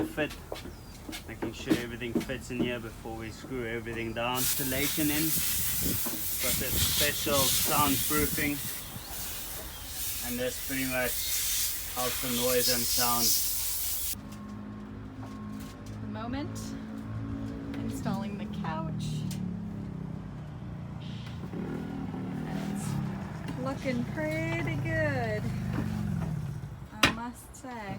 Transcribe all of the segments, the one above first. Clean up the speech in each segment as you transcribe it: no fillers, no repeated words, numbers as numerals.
tie fit, making sure everything fits in here before we screw everything down. Installation in, got this special soundproofing, and this pretty much helps the noise and sound. The moment, installing the couch. It's looking pretty good, I must say.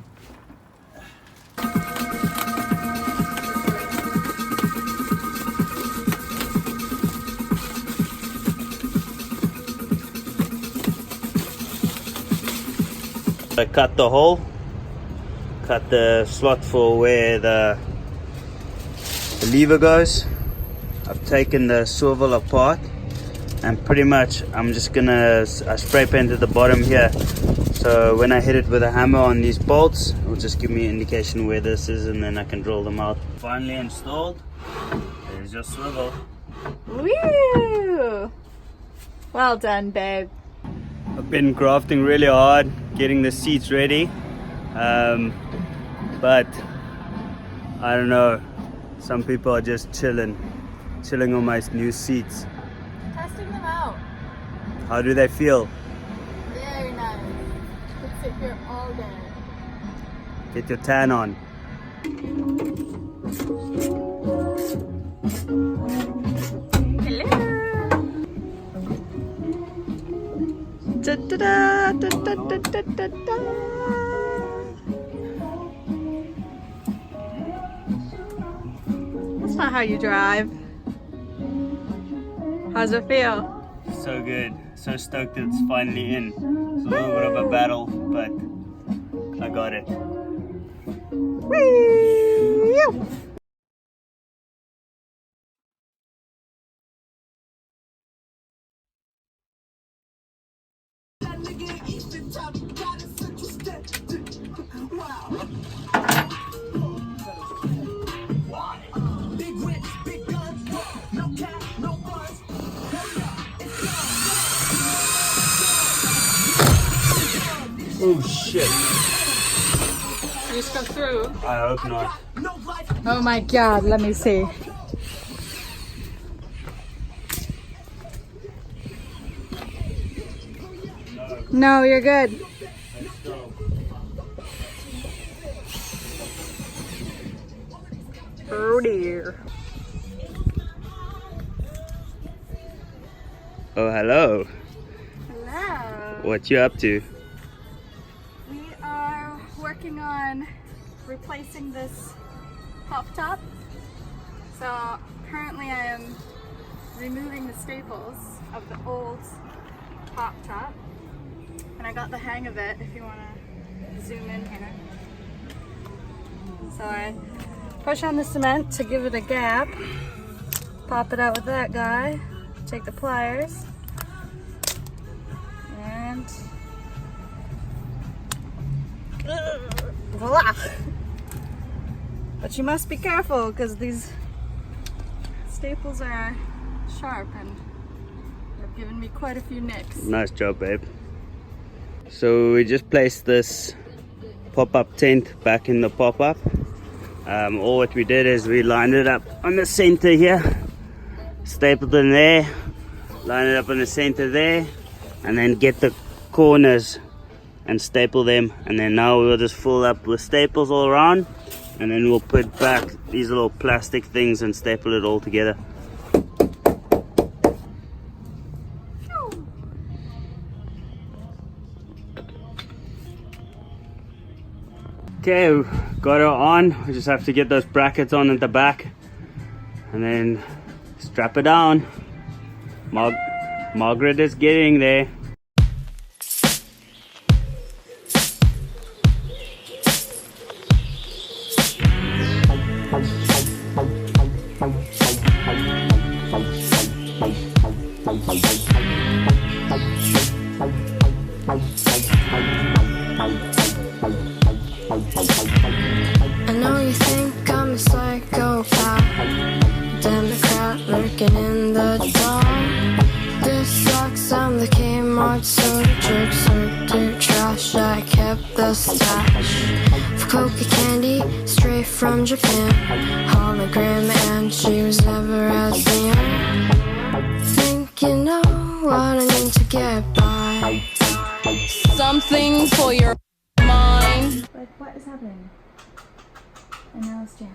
I cut the hole, cut the slot for where the lever goes. I've taken the swivel apart, and pretty much I spray painted the bottom here, so when I hit it with a hammer on these bolts, it will just give me an indication where this is, and then I can drill them out. Finally installed. There's your swivel. Woo! Well done, babe. I've been grafting really hard, getting the seats ready, but I don't know, some people are just chilling on my new seats. Testing them out. How do they feel? Very nice. Could sit here all day. Get your tan on. Da, da, da, da, da, da, da, da. That's not how you drive. How's it feel? So good. So stoked it's finally in. It's a little bit of a battle, but I got it. Whee! Oh shit. You just go through. I hope not. Oh my god, let me see. No, you're good. Let's go. Oh dear. Oh, hello. Hello. What you up to? We are working on replacing this pop top. So currently I am removing the staples of the old pop top. And I got the hang of it, if you want to zoom in here. So I push on the cement to give it a gap, pop it out with that guy, take the pliers, and voila! But you must be careful because these staples are sharp and they've given me quite a few nicks. Nice job, babe. So we just placed this pop-up tent back in the pop-up. All what we did is we lined it up on the center here, stapled it in there, line it up in the center there, and then get the corners and staple them, and then now we'll just fill up with staples all around, and then we'll put back these little plastic things and staple it all together. Okay, got it on. We just have to get those brackets on at the back and then strap it down. Margaret is getting there. I know you think I'm a psychopath, Democrat lurking in the dark. This sucks, I'm the Kmart soda jerk, so dirt trash. I kept the stash of coca candy straight from from Japan. Hologram, and she was never as near. Think you know what I need to get by. Something for your mind. Like, what is happening? And now it's jammed.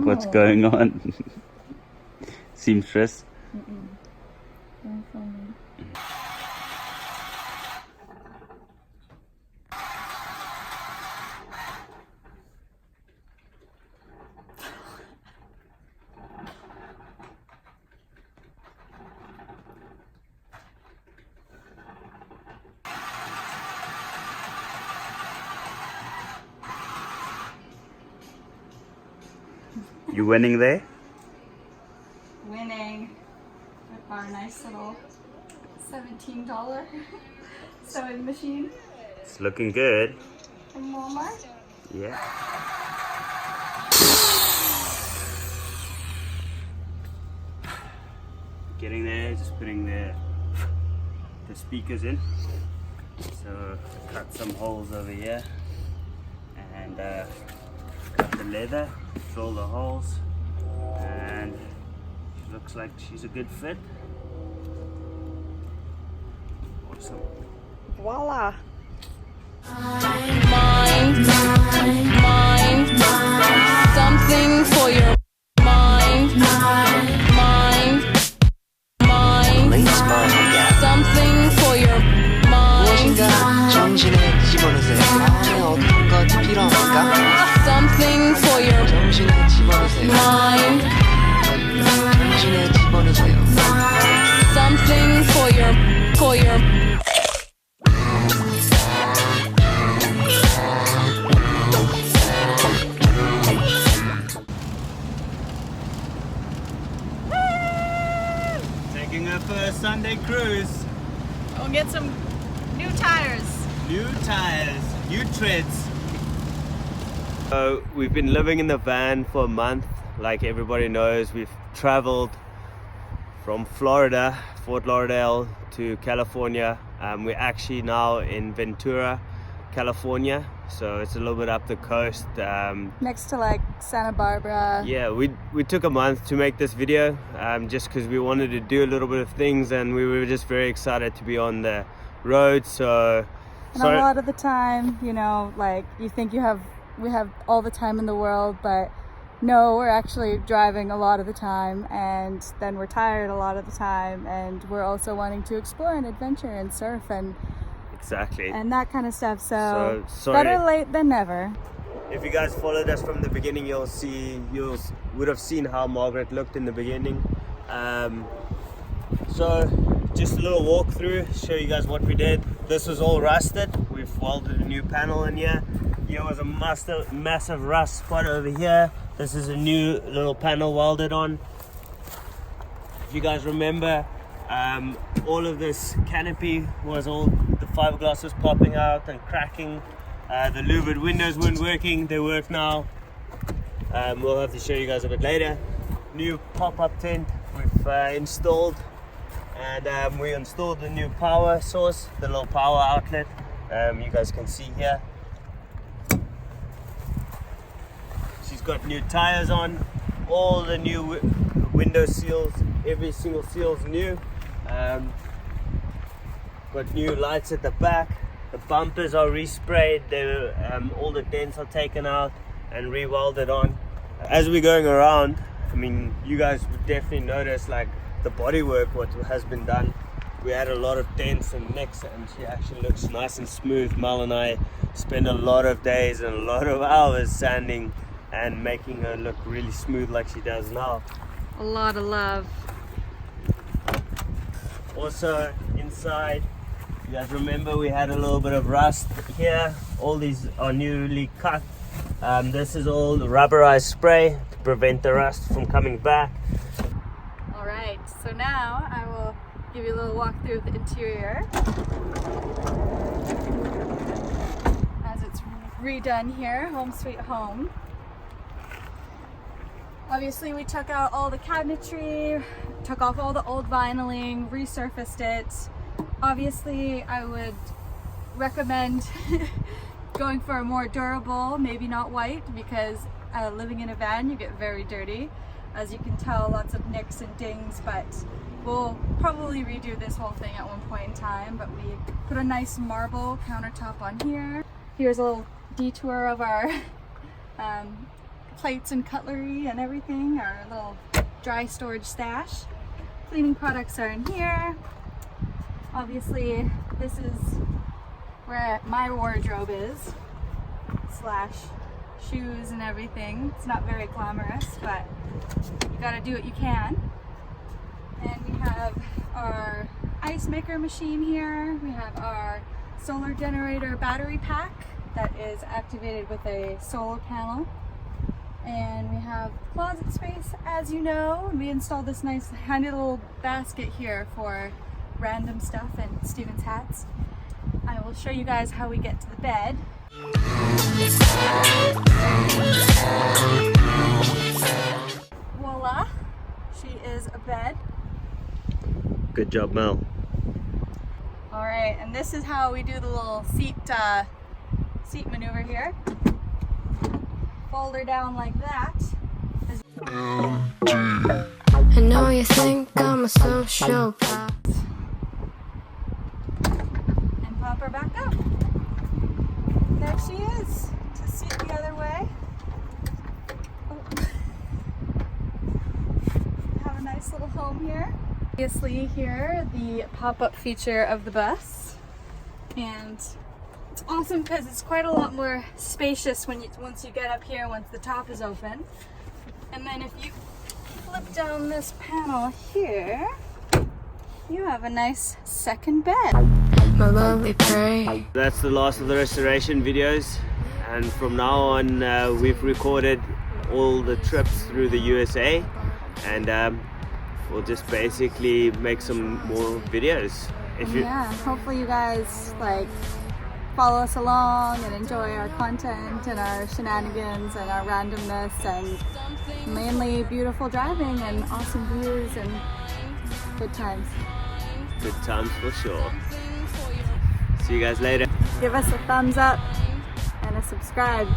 What's Oh. going on? Seamstress. Don't film me. You winning there? Winning with our nice little $17 sewing machine It's looking good. from Walmart. Yeah. Getting there, just putting the speakers in. So cut some holes over here and cut the leather, fill the holes, and she looks like she's a good fit. Awesome. Voila! Mind, something for your mind, something for your mind, 무엇인가 정신에 집어넣으세요. 마음에 어떤 것이 필요합니까? something for your 정신에 집어넣으세요. mind, 정신에 집어넣으세요. something for your Taking her first Sunday cruise. We'll get some new tires. New tires, new treads. We've been living in the van for a month. Like everybody knows, we've traveled from Florida, Fort Lauderdale to California. We're actually now in Ventura, California. So it's a little bit up the coast. Next to like Santa Barbara. Yeah, we took a month to make this video just because we wanted to do a little bit of things, and we were just very excited to be on the road. So And a lot of the time, you know, like you think we have all the time in the world, but no, we're actually driving a lot of the time, and then we're tired a lot of the time, and we're also wanting to explore and adventure and surf and exactly. that kind of stuff. So sorry. better late than never. If you guys followed us from the beginning, you would have seen how Margaret looked in the beginning. So just a little walkthrough, show you guys what we did. This was all rusted. We've welded a new panel in here. Here was a massive rust spot over here. This is a new little panel welded on. If you guys remember, all of this canopy was all, the fiberglass was popping out and cracking. The louvered windows weren't working, they work now. We'll have to show you guys a bit later. New pop-up tent we've installed, and we installed the new power source, the little power outlet. You guys can see here. She's got new tires on, all the new window seals, every single seal's new. Got new lights at the back. The bumpers are resprayed. All the dents are taken out and re-welded on. As we're going around, I mean, you guys would definitely notice like the bodywork, what has been done. We had a lot of dents and nicks, and she actually looks nice and smooth. Mal and I spend a lot of days and a lot of hours sanding and making her look really smooth like she does now. A lot of love. Also inside, you guys remember we had a little bit of rust here. All these are newly cut. This is all the rubberized spray to prevent the rust from coming back. All right, so now I will give you a little walk through the interior as it's redone here, home sweet home. Obviously we took out all the cabinetry, took off all the old vinyling, resurfaced it. Obviously I would recommend going for a more durable, maybe not white, because living in a van you get very dirty. As you can tell, lots of nicks and dings, but we'll probably redo this whole thing at one point in time. But we put a nice marble countertop on here. Here's a little detour of our plates and cutlery and everything, our little dry storage stash. Cleaning products are in here. Obviously, this is where my wardrobe is, slash shoes and everything. It's not very glamorous, but you gotta do what you can. And we have our ice maker machine here. We have our solar generator battery pack that is activated with a solar panel. And we have closet space, as you know. We installed this nice handy little basket here for random stuff and Steven's hats. I will show you guys how we get to the bed. Voila, she is a bed. Good job, Mel. All right, and this is how we do the little seat maneuver here. Fold her down like that. I know you think I'm a sociopath. And pop her back up. There she is. To seat the other way. Oh. Have a nice little home here. Obviously here, the pop-up feature of the bus. And it's awesome because it's quite a lot more spacious once you get up here, once the top is open. And then if you flip down this panel here, you have a nice second bed. My lovely prey. That's the last of the restoration videos, and from now on we've recorded all the trips through the USA, and we'll just basically make some more videos. Yeah, hopefully you guys follow us along and enjoy our content and our shenanigans and our randomness, and mainly beautiful driving and awesome views and good times. Good times for sure. See you guys later. Give us a thumbs up and a subscribe.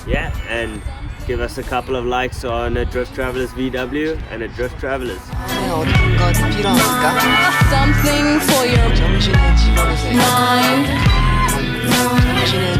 Yeah, and give us a couple of likes on a Drift Travelers VW and a Drift Travelers. 어떤 것 필요합니까? Something for your 정신을 집어넣으세요. mind. 정신을